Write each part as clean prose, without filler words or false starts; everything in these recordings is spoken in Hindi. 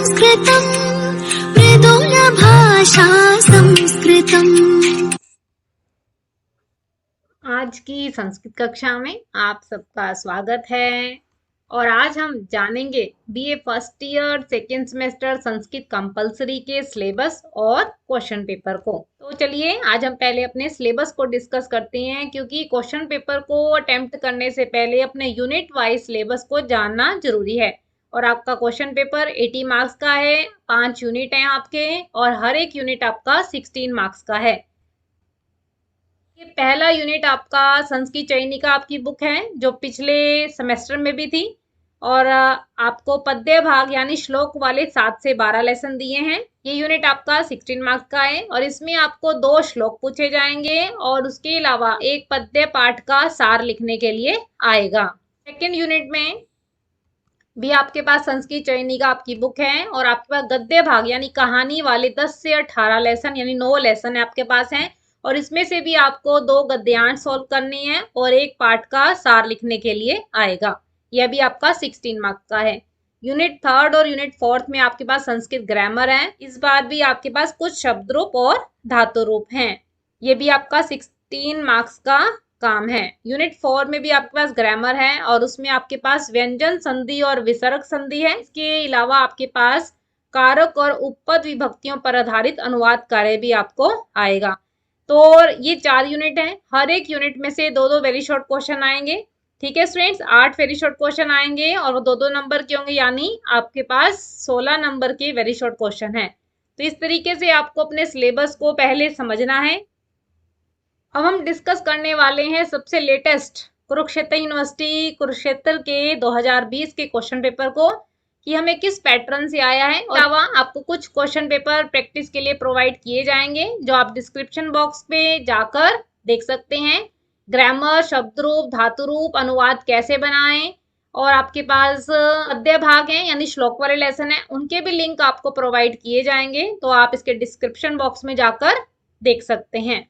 संस्कृतम् मृदुलभाषा संस्कृतम्। आज की संस्कृत कक्षा में आप सबका स्वागत है और आज हम जानेंगे BA first year second semester Sanskrit compulsory के सिलेबस और क्वेश्चन पेपर को। तो चलिए आज हम पहले अपने सिलेबस को डिस्कस करते हैं, क्योंकि क्वेश्चन पेपर को अटेम्प्ट करने से पहले अपने यूनिट वाइज सिलेबस को जानना जरूरी है। और आपका क्वेश्चन पेपर 80 मार्क्स का है, 5 यूनिट हैं आपके और हर एक यूनिट आपका 16 मार्क्स का है। ये पहला यूनिट आपका संस्कृत चयनिका आपकी बुक है, जो पिछले सेमेस्टर में भी थी और आपको पद्य भाग यानी श्लोक वाले 7 से 12 लेसन दिए हैं। ये यूनिट आपका 16 मार्क्स का है और इसमें आपको 2 श्लोक पूछे जाएंगे और उसके अलावा एक पद्य पाठ का सार लिखने के लिए आएगा। सेकेंड यूनिट में भी आपके पास संस्कृत चयनिका आपकी बुक है और आपके पास गद्य भाग यानी कहानी वाले 10 से 18 लेसन यानी 9 लेसन आपके पास हैं और इसमें से भी आपको 2 गद्यांश सॉल्व करनी है और एक पाठ का सार लिखने के लिए आएगा। यह भी आपका 16 मार्क्स का है। यूनिट थर्ड और यूनिट फोर्थ में आपके पास संस्कृत ग्रामर है। इस बार भी आपके पास कुछ शब्द रूप और धातु रूप हैं। ये भी आपका 16 मार्क्स का काम है। यूनिट 4 में भी आपके पास ग्रामर है और उसमें आपके पास व्यंजन संधि और विसर्ग संधि है। इसके अलावा आपके पास कारक और उपपद विभक्तियों पर आधारित अनुवाद कार्य भी आपको आएगा। तो ये 4 यूनिट हैं। हर एक यूनिट में से 2-2 वेरी शॉर्ट क्वेश्चन आएंगे। ठीक है स्टूडेंट्स, 8 वेरी शॉर्ट क्वेश्चन आएंगे और वो 2-2 नंबर के होंगे, यानी आपके पास 16 नंबर के वेरी शॉर्ट क्वेश्चन है। तो इस तरीके से आपको अपने सिलेबस को पहले समझना है। अब हम डिस्कस करने वाले हैं सबसे लेटेस्ट कुरुक्षेत्र यूनिवर्सिटी कुरुक्षेत्र के 2020 के क्वेश्चन पेपर को, कि हमें किस पैटर्न से आया है। और अलावा आपको कुछ क्वेश्चन पेपर प्रैक्टिस के लिए प्रोवाइड किए जाएंगे, जो आप डिस्क्रिप्शन बॉक्स पे जाकर देख सकते हैं। ग्रामर, शब्द रूप, धातु रूप, अनुवाद कैसे बनाएं और आपके पास पद्य भाग हैं यानी श्लोक वाले लेसन है, उनके भी लिंक आपको प्रोवाइड किए जाएंगे, तो आप इसके डिस्क्रिप्शन बॉक्स में जाकर देख सकते हैं।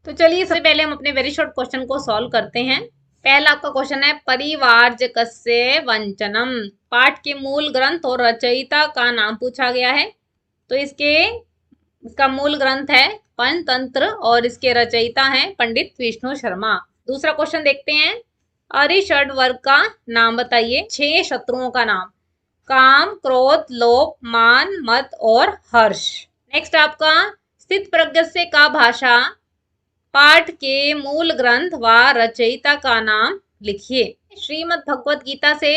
तो चलिए सबसे पहले हम अपने वेरी शॉर्ट क्वेश्चन को सॉल्व करते हैं। पहला आपका क्वेश्चन है परिवार्जकस्य वंचनम। पाठ के मूल ग्रंथ और रचयिता का नाम पूछा गया है। तो इसका मूल ग्रंथ है पंचतंत्र और इसके रचयिता हैं पंडित विष्णु शर्मा। दूसरा क्वेश्चन देखते हैं, अरिषड वर्ग का नाम बताइए। 6 शत्रुओं का नाम, काम, क्रोध, लोभ, मान, मद और हर्ष। नेक्स्ट आपका स्थित प्रज्ञस्य का भाषा। पाठ के मूल ग्रंथ व रचयिता का नाम लिखिए। श्रीमद् भगवत गीता से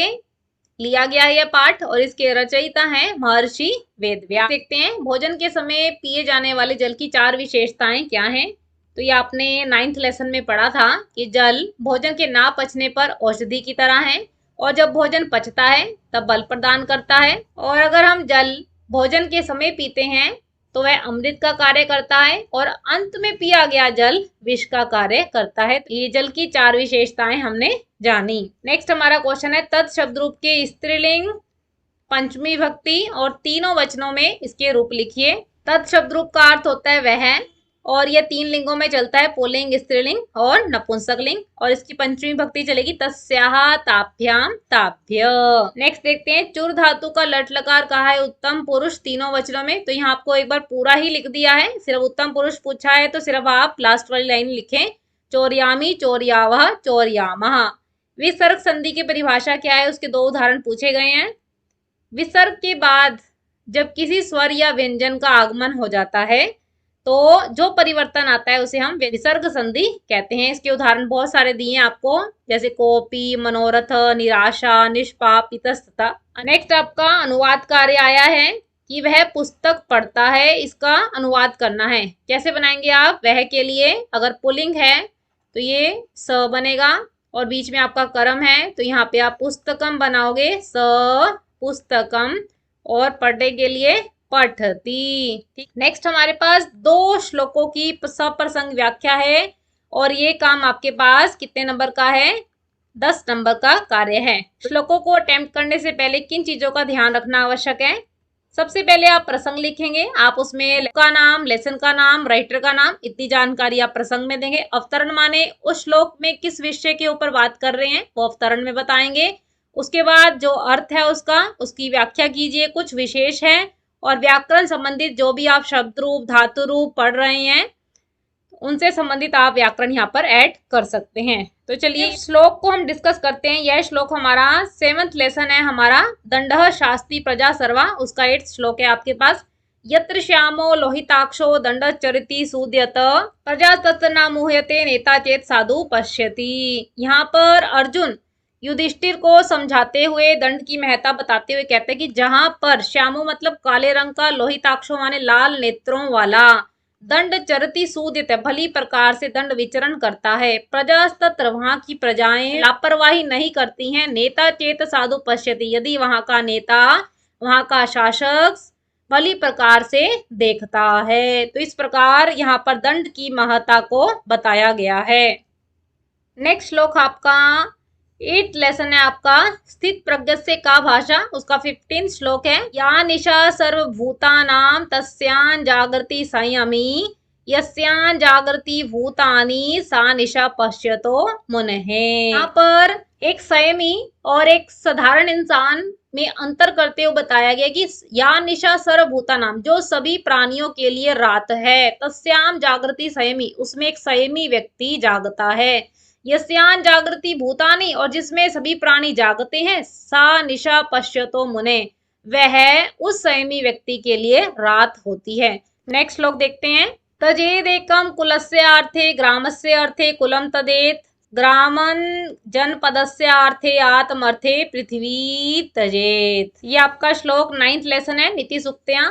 लिया गया है यह पाठ और इसके रचयिता हैं महर्षि वेदव्यास। देखते हैं भोजन के समय पिए जाने वाले जल की 4 विशेषताएं क्या हैं। तो ये आपने 9th लेसन में पढ़ा था कि जल भोजन के ना पचने पर औषधि की तरह है और जब भोजन पचता है तब बल प्रदान करता है। और अगर हम जल भोजन के समय पीते हैं तो वह अमृत का कार्य करता है और अंत में पिया गया जल विष का कार्य करता है। ये जल की 4 विशेषताएं हमने जानी। नेक्स्ट हमारा क्वेश्चन है तत् शब्द रूप के स्त्रीलिंग, पंचमी विभक्ति और तीनों वचनों में इसके रूप लिखिए। तत् शब्द रूप का अर्थ होता है वह, और यह 3 लिंगों में चलता है, पुल्लिंग, स्त्रीलिंग और नपुंसकलिंग। और इसकी पंचमी विभक्ति चलेगी तस्याः, ताभ्याम, ताभ्य। नेक्स्ट देखते हैं चुर धातु का लट लकार कहा है उत्तम पुरुष तीनों वचनों में। तो यहाँ आपको एक बार पूरा ही लिख दिया है, सिर्फ उत्तम पुरुष पूछा है तो सिर्फ आप लास्ट वाली लाइन लिखें, चोर्यामी, चोर्यावः, चोर्यामः। विसर्ग संधि की परिभाषा क्या है, उसके 2 उदाहरण पूछे गए हैं। विसर्ग के बाद जब किसी स्वर या व्यंजन का आगमन हो जाता है तो जो परिवर्तन आता है उसे हम विसर्ग संधि कहते हैं। इसके उदाहरण बहुत सारे दिए हैं आपको, जैसे कोपी, मनोरथ, निराशा, निष्पाप, इतस्ततः। नेक्स्ट आपका अनुवाद कार्य आया है कि वह पुस्तक पढ़ता है, इसका अनुवाद करना है। कैसे बनाएंगे आप, वह के लिए अगर पुल्लिंग है तो ये स बनेगा और बीच में आपका कर्म है तो यहाँ पे आप पुस्तकम बनाओगे, स पुस्तकम, और पढ़ने के लिए पठती। ठीक, नेक्स्ट हमारे पास 2 श्लोकों की सप्रसंग व्याख्या है और ये काम आपके पास कितने नंबर का है, 10 नंबर का कार्य है। श्लोकों को अटेम्प्ट करने से पहले किन चीजों का ध्यान रखना आवश्यक है। सबसे पहले आप प्रसंग लिखेंगे, आप उसमें का नाम, लेसन का नाम, राइटर का नाम, इतनी जानकारी आप प्रसंग में देंगे। अवतरण माने उस श्लोक में किस विषय के ऊपर बात कर रहे हैं वो अवतरण में बताएंगे। उसके बाद जो अर्थ है उसका, उसकी व्याख्या कीजिए, कुछ विशेष है, और व्याकरण संबंधित जो भी आप शब्द रूप, धातु रूप पढ़ रहे हैं उनसे संबंधित आप व्याकरण यहाँ पर ऐड कर सकते हैं। तो चलिए श्लोक को हम डिस्कस करते हैं। यह श्लोक हमारा 7th लेसन है हमारा, दंडः शास्ति प्रजा सर्वा, उसका 8th श्लोक है आपके पास। यत्र श्यामो लोहिताक्षो दंड चरिति सूद्यत प्रजा तत्र न मुह्यते नेता चेत साधु पश्यति। यहाँ पर अर्जुन युधिष्ठिर को समझाते हुए दंड की महत्ता बताते हुए कहते हैं कि जहां पर श्यामो मतलब काले रंग का, लोहिताक्षो माने लाल नेत्रों वाला, दंड चरती सूदित भली प्रकार से दंड विचरण करता है, प्रजा तत्र वहां की प्रजाएं लापरवाही नहीं करती हैं, नेता चेत साधु पश्यति यदि वहां का नेता, वहां का शासक भली प्रकार से देखता है। तो इस प्रकार यहाँ पर दंड की महत्ता को बताया गया है। नेक्स्ट श्लोक आपका 8th लेसन है आपका, स्थित प्रज्ञस्य का भाषा, उसका 15th श्लोक है। या निशा सर्वभूतानां तस्यां जागृति संयमी यस्यां जागृति भूतानि सा निशा पश्यतो मुनः। यहाँ पर एक संयमी और एक साधारण इंसान में अंतर करते हुए बताया गया कि या निशा सर्वभूतानां जो सभी प्राणियों के लिए रात है, तस्यां जागृति संयमी उसमें एक संयमी व्यक्ति जागता है, यस्यान जागृति भूतानी और जिसमें सभी प्राणी जागते हैं, सा निशा पश्यतो मुने वह उस संयमी व्यक्ति के लिए रात होती है। नेक्स्ट श्लोक देखते हैं। तजेदेकम कुलस्य अर्थे ग्रामस्य अर्थे कुलम तदेत ग्रामन जनपदस्य अर्थे आत्मर्थे पृथ्वी तजेत। ये आपका श्लोक 9th लेसन है, नीति सूक्तियां,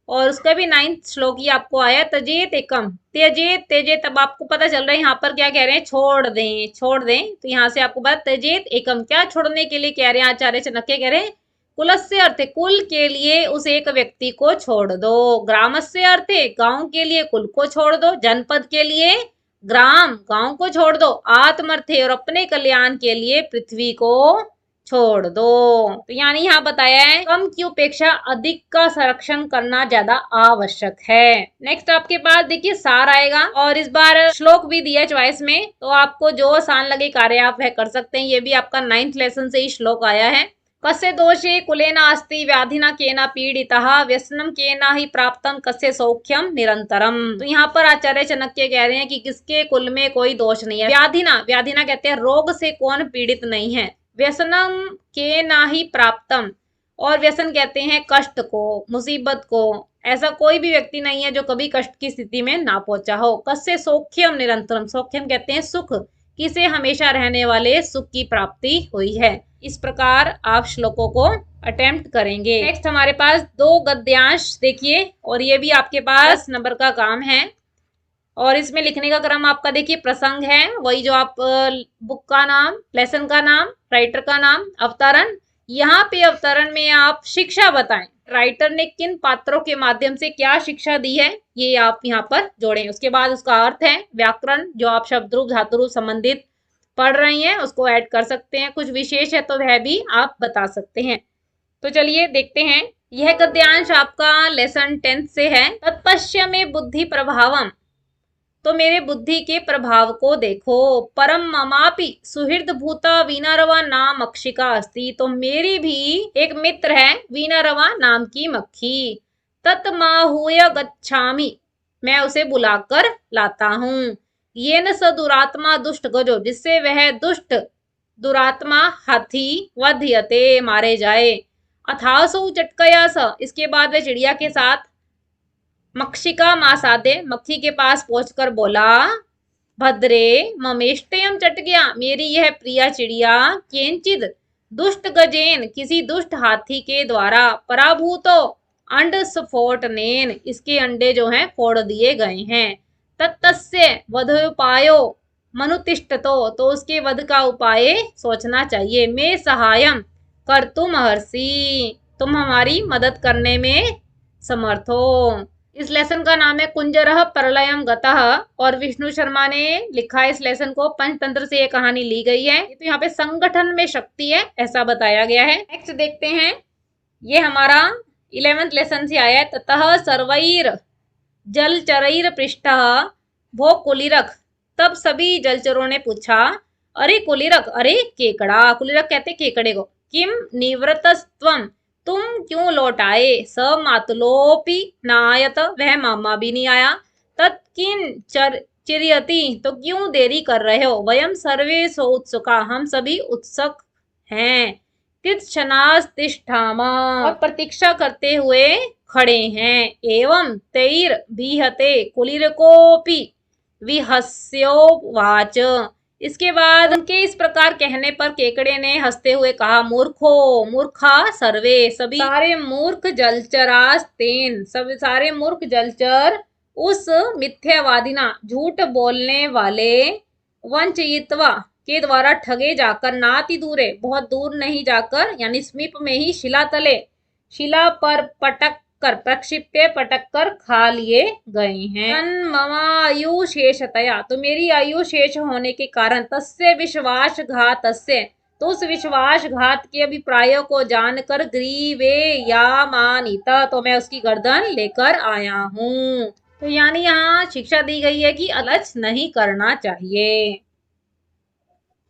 और उसका भी 9th श्लोक ही आपको आया। तजेत एकम, तेजेत तेजेत, अब आपको पता चल रहा है यहाँ पर क्या कह रहे हैं, छोड़ दें छोड़ दें। तो यहाँ से आपको पता तजेत एकम क्या छोड़ने के लिए कह रहे हैं, आचार्य चाणक्य कह रहे हैं कुलस्य अर्थे कुल के लिए उस एक व्यक्ति को छोड़ दो, ग्रामस्य अर्थे गांव के लिए कुल को छोड़ दो, जनपद के लिए ग्राम गांव को छोड़ दो, आत्मर्थे और अपने कल्याण के लिए पृथ्वी को छोड़ दो। तो यानी यहाँ बताया है कम की उपेक्षा अधिक का संरक्षण करना ज्यादा आवश्यक है। नेक्स्ट आपके पास देखिए सार आएगा, और इस बार श्लोक भी दिया चॉइस में, तो आपको जो आसान लगे कार्य आप वह कर सकते हैं। ये भी आपका 9th लेसन से ही श्लोक आया है। कस्य दोषे कुलेना अस्ति व्याधिना केना पीड़ितः व्यसनम केना ही प्राप्तम कस्य सौख्यम निरंतरम। तो यहाँ पर आचार्य चाणक्य कह रहे हैं कि किसके कुल में कोई दोष नहीं है। व्याधिना, व्याधिना कहते हैं रोग से कौन पीड़ित नहीं है, व्यसनम के ना ही प्राप्तम, और व्यसन कहते हैं कष्ट को, मुसीबत को, ऐसा कोई भी व्यक्ति नहीं है जो कभी कष्ट की स्थिति में ना पहुंचा हो। कस्य सौख्यम निरंतरम, सौख्यम कहते हैं सुख, किसे हमेशा रहने वाले सुख की प्राप्ति हुई है। इस प्रकार आप श्लोकों को अटेम्प्ट करेंगे। नेक्स्ट हमारे पास 2 गद्यांश देखिए, और ये भी आपके पास नंबर का काम है, और इसमें लिखने का क्रम आपका देखिए प्रसंग है, वही जो आप बुक का नाम, लेसन का नाम, राइटर का नाम, अवतरण। यहाँ पे अवतरण में आप शिक्षा बताएं, राइटर ने किन पात्रों के माध्यम से क्या शिक्षा दी है ये आप यहाँ पर जोड़ें। उसके बाद उसका अर्थ है, व्याकरण जो आप शब्द रूप धातु रूप संबंधित पढ़ रही हैं उसको ऐड कर सकते हैं, कुछ विशेष है तो वह भी आप बता सकते हैं। तो चलिए देखते हैं। यह गद्यांश आपका लेसन 10th से है। तत्पश्य में बुद्धि प्रभावम, तो मेरे बुद्धि के प्रभाव को देखो। परम ममापि सुहृद भूता वीनारवा नाम मक्षिका अस्ति, तो मेरी भी एक मित्र है वीनारवा नाम की मक्खी। तत्माहूय गच्छामि, मैं उसे बुलाकर लाता हूँ। ये न स दुरात्मा दुष्ट गजो, जिससे वह दुष्ट दुरात्मा हाथी वध्यते मारे जाए। अथासु चटकया स, इसके बाद वह चिड़िया के साथ मक्षिका मासादे मक्खी के पास पहुंचकर बोला, भद्रे ममेष्टयम चट गया, मेरी यह प्रिया चिड़िया केंचिद दुष्ट गजेन, किसी दुष्ट हाथी के द्वारा, पराभूतो अंड स्फोटनेन, इसके अंडे जो हैं फोड़ दिए गए हैं। तत्तस्य वधोपायो मनुतिष्ठतो, तो उसके वध का उपाय सोचना चाहिए। मैं सहायम कर तुम महर्षि, तुम हमारी मदद करने में समर्थ हो। इस लेसन का नाम है कुंजरः प्रलयम गतः, और विष्णु शर्मा ने लिखा है इस लेसन को। पंचतंत्र से ये कहानी ली गई है। तो यहाँ पे संगठन में शक्ति है ऐसा बताया गया है। नेक्स्ट देखते हैं, ये हमारा 11th लेसन से आया है। ततः सर्वैर जलचरैर पृष्ठः भो कुलिरक, तब सभी जलचरों ने पूछा, अरे कुलिरक, अरे केकड़ा, कुलिरक कहते केकड़े को, किम निवृतस्त्वम, तुम क्यों लौट आए? स मातुलोपि नायत, वह मामा भी नहीं आया। तत्किन चिरयति, तो क्यों देरी कर रहे हो? वयम सर्वे सो उत्सुका, हम सभी उत्सुक हैं। तिष्ठामा, और प्रतीक्षा करते हुए खड़े हैं। एवं तैर बीहते कुलीरकोपि विहस्योवाच, इसके बाद उनके इस प्रकार कहने पर केकड़े ने हंसते हुए कहा, मूर्खो मूर्खा सर्वे, सभी सारे मूर्ख जलचरास्तेन, सब सारे मूर्ख जलचर उस मिथ्यावादिना, झूठ बोलने वाले, वंचयित्वा के द्वारा ठगे जाकर, नाति दूरे, बहुत दूर नहीं जाकर, यानी समीप में ही, शिला तले, शिला पर पटक कर, प्रक्षिप्य पटक कर खा लिए गए हैं। ममायु शेषतया, तो मेरी आयु शेष होने के कारण, तस्य विश्वासघातस्य, तो उस विश्वासघात के अभिप्रायों को जानकर, ग्रीवे या मानिता, तो मैं उसकी गर्दन लेकर आया हूँ। तो यानी यहाँ शिक्षा दी गई है कि लालच नहीं करना चाहिए।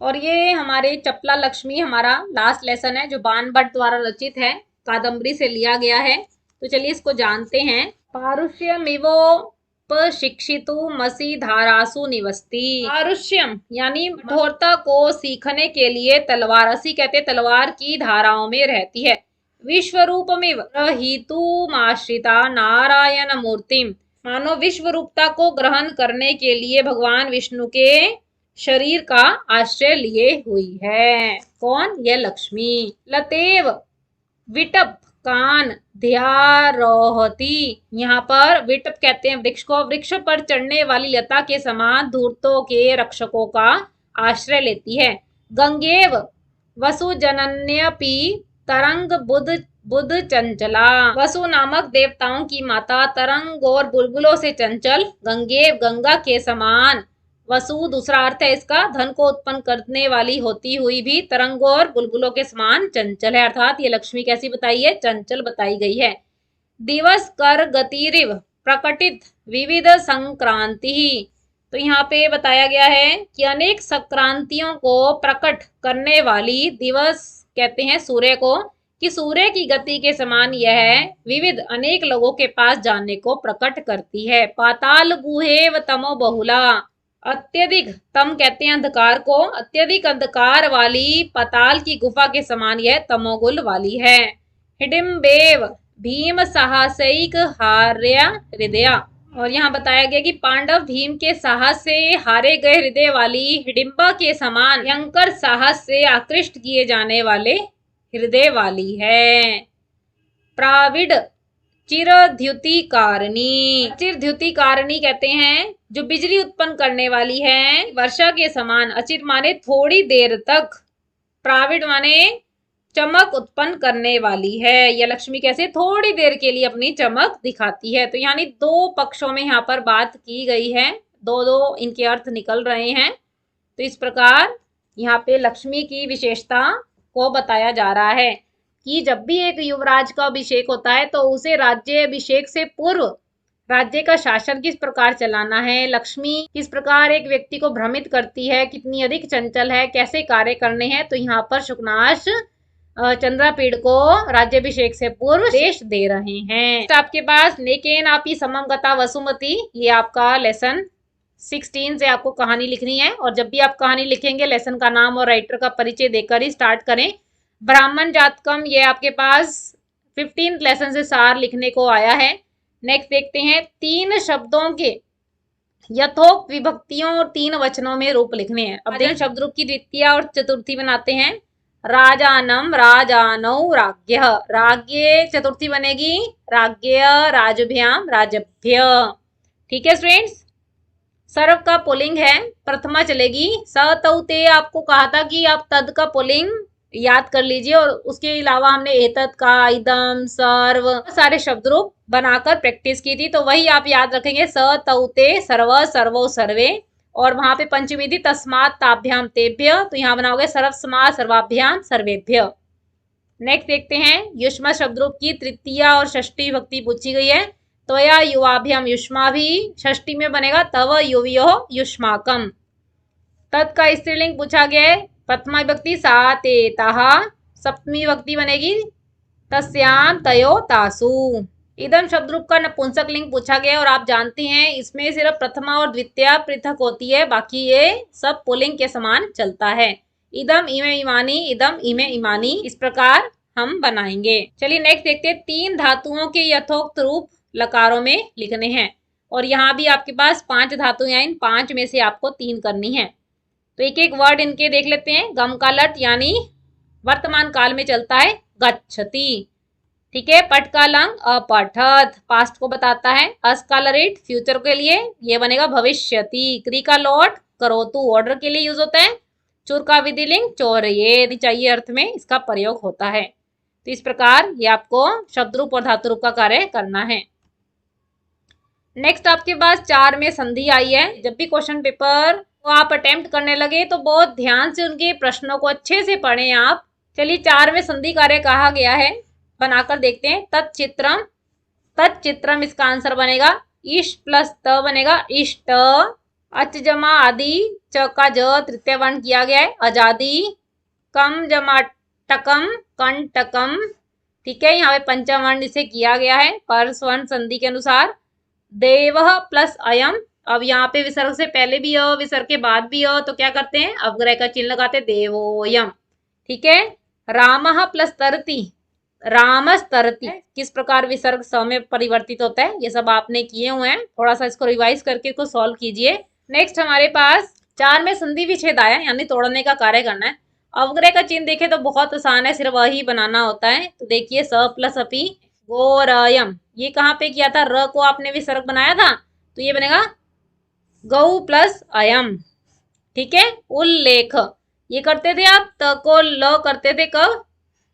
और ये हमारे चपला लक्ष्मी हमारा लास्ट लेसन है, जो बाण भट्ट द्वारा रचित है, कादम्बरी से लिया गया है। तो चलिए इसको जानते हैं। पारुष्यमिवोपशिक्षितु मसी धारासु निवस्ति, पारुष्यम यानी कठोरता को सीखने के लिए तलवार, असी कहते तलवार की धाराओं में रहती है। विश्वरूपमिव रहितुमाश्रिता नारायण मूर्तिम, मानो विश्व रूपता को ग्रहण करने के लिए भगवान विष्णु के शरीर का आश्रय लिए हुई है। कौन? यह लक्ष्मी। लतेव विटप कान ध्यारोहती, यहाँ पर विटप कहते हैं वृक्ष को, वृक्ष पर चढ़ने वाली लता के समान धूर्तों के रक्षकों का आश्रय लेती है। गंगेव वसु जनन्यपि तरंग बुध चंचला, वसु नामक देवताओं की माता, तरंग और बुलबुलों से चंचल, गंगेव गंगा के समान, वसु दूसरा अर्थ है इसका, धन को उत्पन्न करने वाली होती हुई भी तरंगों और बुलबुलों के समान चंचल है। अर्थात ये लक्ष्मी कैसी बताई है? चंचल बताई गई है। दिवस कर गतिरिव प्रकटित विविध संक्रांति, तो यहाँ पे बताया गया है कि अनेक संक्रांतियों को प्रकट करने वाली, दिवस कहते हैं सूर्य को, कि सूर्य की गति के समान यह विविध अनेक लोगों के पास जाने को प्रकट करती है। पाताल गुहेव तमो बहुला, अत्यधिक, तम कहते हैं अंधकार को, अत्यधिक अंधकार वाली पाताल की गुफा के समान यह तमोगुल वाली है। हिडिम्बेव भीम साहसिक हार्य हृदय, और यहाँ बताया गया कि पांडव भीम के साहस से हारे गए हृदय वाली हिडिम्बा के समान भयंकर साहस से आकृष्ट किए जाने वाले हृदय वाली है। प्राविड चिरद्युति कारणी, चिरद्युति कारणी कहते हैं जो बिजली उत्पन्न करने वाली है, वर्षा के समान। अचिर माने थोड़ी देर तक, प्राविड माने चमक उत्पन्न करने वाली है। यह लक्ष्मी कैसे थोड़ी देर के लिए अपनी चमक दिखाती है। तो यानी दो पक्षों में यहाँ पर बात की गई है, दो दो इनके अर्थ निकल रहे हैं। तो इस प्रकार यहाँ पे लक्ष्मी की विशेषता को बताया जा रहा है कि जब भी एक युवराज का अभिषेक होता है तो उसे राज्य अभिषेक से पूर्व राज्य का शासन किस प्रकार चलाना है, लक्ष्मी किस प्रकार एक व्यक्ति को भ्रमित करती है, कितनी अधिक चंचल है, कैसे कार्य करने हैं। तो यहाँ पर शुकनाश चंद्रापीड़ को राज्याभिषेक से पूर्व देश दे रहे हैं। तो आपके पास नेकेन आपी समम गता वसुमती, ये आपका लेसन 16 से आपको कहानी लिखनी है। और जब भी आप कहानी लिखेंगे लेसन का नाम और राइटर का परिचय देकर ही स्टार्ट करें। ब्राह्मण जातकम, ये आपके पास 15 लेसन से सार लिखने को आया है। नेक्स्ट देखते हैं 3 शब्दों के यथोक्त विभक्तियों और 3 वचनों में रूप लिखने हैं। अब देखिए शब्द रूप की द्वितीय और चतुर्थी बनाते हैं। राजानम राजानौ राज्ञ, राज्ञ चतुर्थी बनेगी राज्ञ, राजभ्याम राजभ्य। ठीक है स्टूडेंट्स। सर्व का पुलिंग है, प्रथमा चलेगी। सतौते आपको कहा था कि आप तद का पुलिंग याद कर लीजिए, और उसके अलावा हमने एतद का, इदम, सर्व सारे शब्द रूप बनाकर प्रैक्टिस की थी। तो वही आप याद रखेंगे, सतौते सर्व, सर्वो सर्वे, और वहां पे पंचमी थी तस्मात् ताभ्याम तेभ्य, तो यहाँ बनाओगे सर्वस्मात् सर्वाभ्याम सर्वेभ्य। नेक्स्ट देखते हैं युष्मा शब्द रूप की तृतीय और षष्ठी विभक्ति पूछी गई है। त्वया युवाभ्याम युष्मा भी षष्ठी में बनेगा तव युवयो युष्माकम। तत् का स्त्रीलिंग पूछा गया है, प्रथमा विभक्ति सा ते ताहा, सप्तमी विभक्ति बनेगी तस्याम तयो तासु। इदम शब्द रूप का नपुंसक लिंग पूछा गया और आप जानते हैं इसमें सिर्फ प्रथमा और द्वितीया पृथक होती है, बाकी ये सब पुल्लिंग के समान चलता है। इदम इमे इमानी, इदम इमे इमानी, इस प्रकार हम बनाएंगे। चलिए नेक्स्ट देखते हैं। 3 धातुओं के यथोक्त रूप लकारों में लिखने हैं और यहाँ भी आपके पास 5 धातुएं हैं, इन 5 में से आपको 3 करनी है। तो एक एक वर्ड इनके देख लेते हैं। गम का लट यानी वर्तमान काल में चलता है गच्छति, ठीक है। पट का लंग अपठत, पास्ट को बताता है। अस का लरिट फ्यूचर के लिए, ये बनेगा भविष्यति। क्री का लौट करोतु ऑर्डर के लिए यूज होता है। चुर का विधिलिंग चौरये, चाहिए अर्थ में इसका प्रयोग होता है। तो इस प्रकार ये आपको शब्द रूप और धातु रूप का कार्य करना है। नेक्स्ट आपके पास 4 में संधि आई है। जब भी क्वेश्चन पेपर को आप अटेम्प्ट करने लगे तो बहुत ध्यान से उनके प्रश्नों को अच्छे से पढ़ें आप। चलिए 4 में संधि कार्य कहा गया है, बनाकर देखते हैं। तत्चित्रम, तत्चित्रम इसका आंसर बनेगा। इश प्लस त बनेगा इष्ट। अच जमा आदि, च का ज तृतीय वर्ण किया गया है आजादी। कम जमा टकम, कंटकम, ठीक है। यहाँ पे पंचम वर्ण इसे किया गया है परस्वर्ण संधि के अनुसार। देवः प्लस अयम, अब यहाँ पे विसर्ग से पहले भी अ, विसर्ग के बाद भी अ, तो क्या करते हैं अवग्रह का चिन्ह लगाते देवोयम, ठीक है। रामः प्लस तरति, रामस तरति, किस प्रकार विसर्ग स में परिवर्तित होता है, ये सब आपने किए हुए हैं। थोड़ा सा इसको रिवाइज करके इसको सॉल्व कीजिए। नेक्स्ट हमारे पास 4 में संधि विच्छेद आया, यानी तोड़ने का कार्य करना है। अवग्रह का चिन्ह देखे तो बहुत आसान है, सिर्फ वही बनाना होता है। तो देखिए स प्लस अपी गोरयम, ये कहाँ पे किया था, र को आपने विसर्ग बनाया था, तो ये बनेगा गौ प्लस अयम, ठीक है। उल्लेख, ये करते थे आप, त को ल करते थे कब,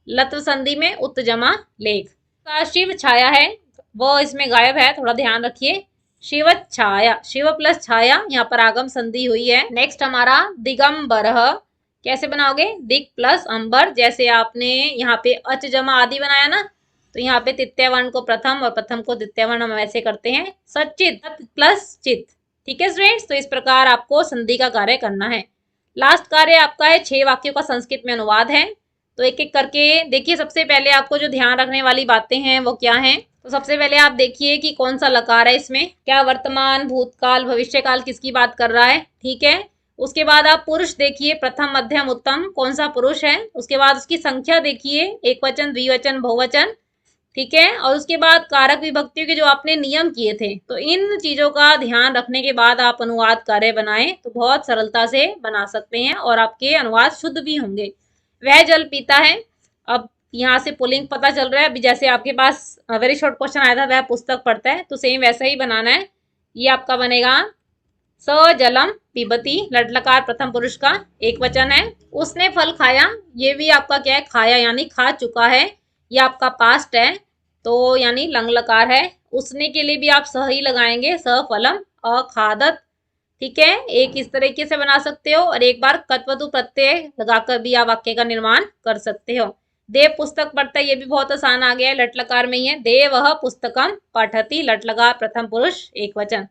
लत्व संधि में, उत जमा लेख। का शिव छाया है, वो इसमें गायब है, थोड़ा ध्यान रखिए। शिव छाया, शिव प्लस छाया, यहाँ पर आगम संधि हुई है। नेक्स्ट हमारा दिगंबर, कैसे बनाओगे, दिग प्लस अंबर, जैसे आपने यहाँ पे अच जमा आदि बनाया ना, तो यहाँ पे तृतीय वर्ण को प्रथम और प्रथम को द्वितीय वर्ण हम वैसे करते हैं। सचित प्लस चित, ठीक है स्टूडेंट्स। तो इस प्रकार आपको संधि का कार्य करना है। लास्ट कार्य आपका है 6 वाक्यों का संस्कृत में अनुवाद है। तो एक एक करके देखिए। सबसे पहले आपको जो ध्यान रखने वाली बातें हैं वो क्या हैं, तो सबसे पहले आप देखिए कि कौन सा लकार है इसमें, क्या वर्तमान भूतकाल भविष्यकाल किसकी बात कर रहा है, ठीक है। उसके बाद आप पुरुष देखिए, प्रथम मध्यम उत्तम कौन सा पुरुष है। उसके बाद उसकी संख्या देखिए, एक वचन द्विवचन बहुवचन, ठीक है। और उसके बाद कारक विभक्तियों के जो आपने नियम किए थे, तो इन चीजों का ध्यान रखने के बाद आप अनुवाद कार्य बनाएं तो बहुत सरलता से बना सकते हैं और आपके अनुवाद शुद्ध भी होंगे। वह जल पीता है, अब यहाँ से पुल्लिंग पता चल रहा है। अभी जैसे आपके पास वेरी शॉर्ट क्वेश्चन आया था, वह पुस्तक पढ़ता है, तो सेम वैसा ही बनाना है। ये आपका बनेगा स जलम पिबती, लटलकार प्रथम पुरुष का एक वचन है। उसने फल खाया, ये भी आपका क्या है, खाया यानी खा चुका है, ये आपका पास्ट है, तो यानी लंग लकार है। उसने के लिए भी आप स ही लगाएंगे, स फलम अखादत, ठीक है। एक इस तरीके से बना सकते हो और एक बार कत्वतु प्रत्यय लगाकर भी आप वाक्य का निर्माण कर सकते हो। देव पुस्तक पढ़ता है, ये भी बहुत आसान आ गया है, लटलकार में ही है। देवः पुस्तकम पठति, लटलकार प्रथम पुरुष एक वचन।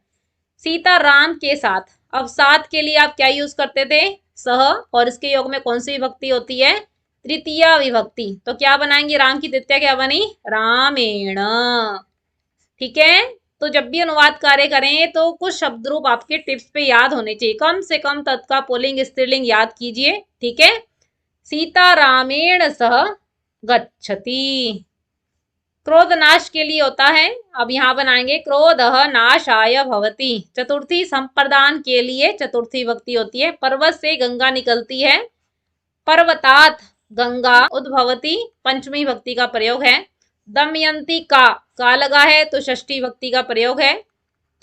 सीता राम के साथ, अब साथ के लिए आप क्या यूज करते थे, सह, और इसके योग में कौन सी विभक्ति होती है, तृतीया विभक्ति। तो क्या बनाएंगे, राम की तृतीया क्या बनी, रामेण, ठीक है। तो जब भी अनुवाद कार्य करें तो कुछ शब्द रूप आपके टिप्स पे याद होने चाहिए, कम से कम तत्का पुल्लिंग स्त्रीलिंग याद कीजिए, ठीक है। सीता रामेण सह गच्छति, क्रोध नाश के लिए होता है, अब यहाँ बनाएंगे क्रोधः नाशाय भवति। चतुर्थी संप्रदान के लिए चतुर्थी विभक्ति होती है। पर्वत से गंगा निकलती है, पर्वतात गंगा उद्भवती, पंचमी विभक्ति का प्रयोग है। दमयंती का लगा है तो षष्ठी विभक्ति का प्रयोग है,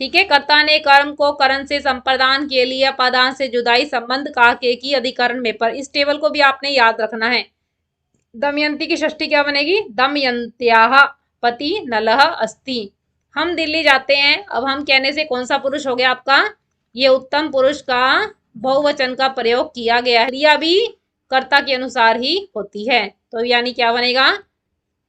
ठीक है। कर्ता ने कर्म को करण से संप्रदान के लिए अपादान से जुदाई संबंध का के की अधिकरण में पर, इस टेबल को भी आपने याद रखना है। दमयंती की षष्ठी क्या बनेगी, दमयंत्याः पति नलः अस्ति। हम दिल्ली जाते हैं, अब हम कहने से कौन सा पुरुष हो गया आपका, ये उत्तम पुरुष का बहुवचन का प्रयोग किया गया है। क्रिया भी कर्ता के अनुसार ही होती है, तो यानी क्या बनेगा,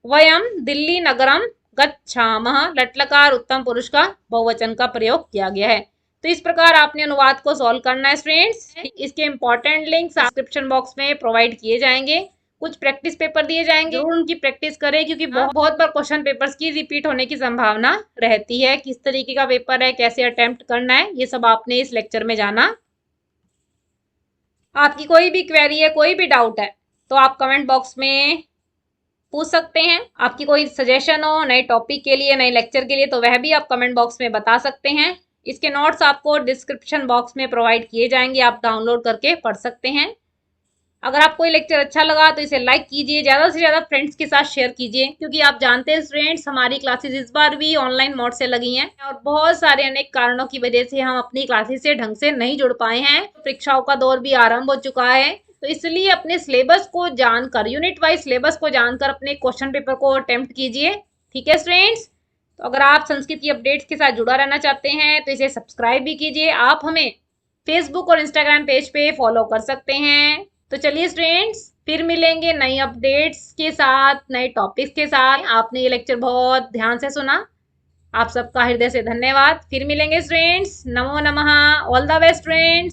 वयम दिल्ली नगरम गच्छामः, लट्लकार उत्तम पुरुष का बहुवचन का प्रयोग किया गया है। तो इस प्रकार आपने अनुवाद को सॉल्व करना है स्टूडेंट्स। इसके इंपॉर्टेंट लिंक डिस्क्रिप्शन बॉक्स में प्रोवाइड किए जाएंगे, कुछ प्रैक्टिस पेपर दिए जाएंगे, जरूर उनकी प्रैक्टिस करें क्योंकि बहुत बार क्वेश्चन पेपर्स की रिपीट होने की संभावना रहती है। किस तरीके का पेपर है, कैसे अटेम्प्ट करना है, ये सब आपने इस लेक्चर में जाना। आपकी कोई भी क्वेरी है, कोई भी डाउट है तो आप कमेंट बॉक्स में पूछ सकते हैं। आपकी कोई सजेशन हो नए टॉपिक के लिए, नए लेक्चर के लिए, तो वह भी आप कमेंट बॉक्स में बता सकते हैं। इसके नोट्स आपको डिस्क्रिप्शन बॉक्स में प्रोवाइड किए जाएंगे, आप डाउनलोड करके पढ़ सकते हैं। अगर आपको ये लेक्चर अच्छा लगा तो इसे लाइक कीजिए, ज़्यादा से ज़्यादा फ्रेंड्स के साथ शेयर कीजिए क्योंकि आप जानते हैं स्टूडेंट्स, हमारी क्लासेस इस बार भी ऑनलाइन मोड से लगी हैं और बहुत सारे अनेक कारणों की वजह से हम अपनी क्लासेस से ढंग से नहीं जुड़ पाए हैं। परीक्षाओं का दौर भी आरंभ हो चुका है, तो इसलिए अपने सिलेबस को जानकर, यूनिट वाइज सिलेबस को जानकर अपने क्वेश्चन पेपर को अटेम्प्ट कीजिए। ठीक है स्टूडेंट्स, तो अगर आप संस्कृत की अपडेट्स के साथ जुड़ा रहना चाहते हैं तो इसे सब्सक्राइब भी कीजिए। आप हमें फेसबुक और इंस्टाग्राम पेज पे फॉलो कर सकते हैं। तो चलिए स्टूडेंट्स, फिर मिलेंगे नई अपडेट्स के साथ, नए टॉपिक्स के साथ। आपने ये लेक्चर बहुत ध्यान से सुना, आप सबका हृदय से धन्यवाद। फिर मिलेंगे स्टूडेंट्स। नमो नमः। All the best students.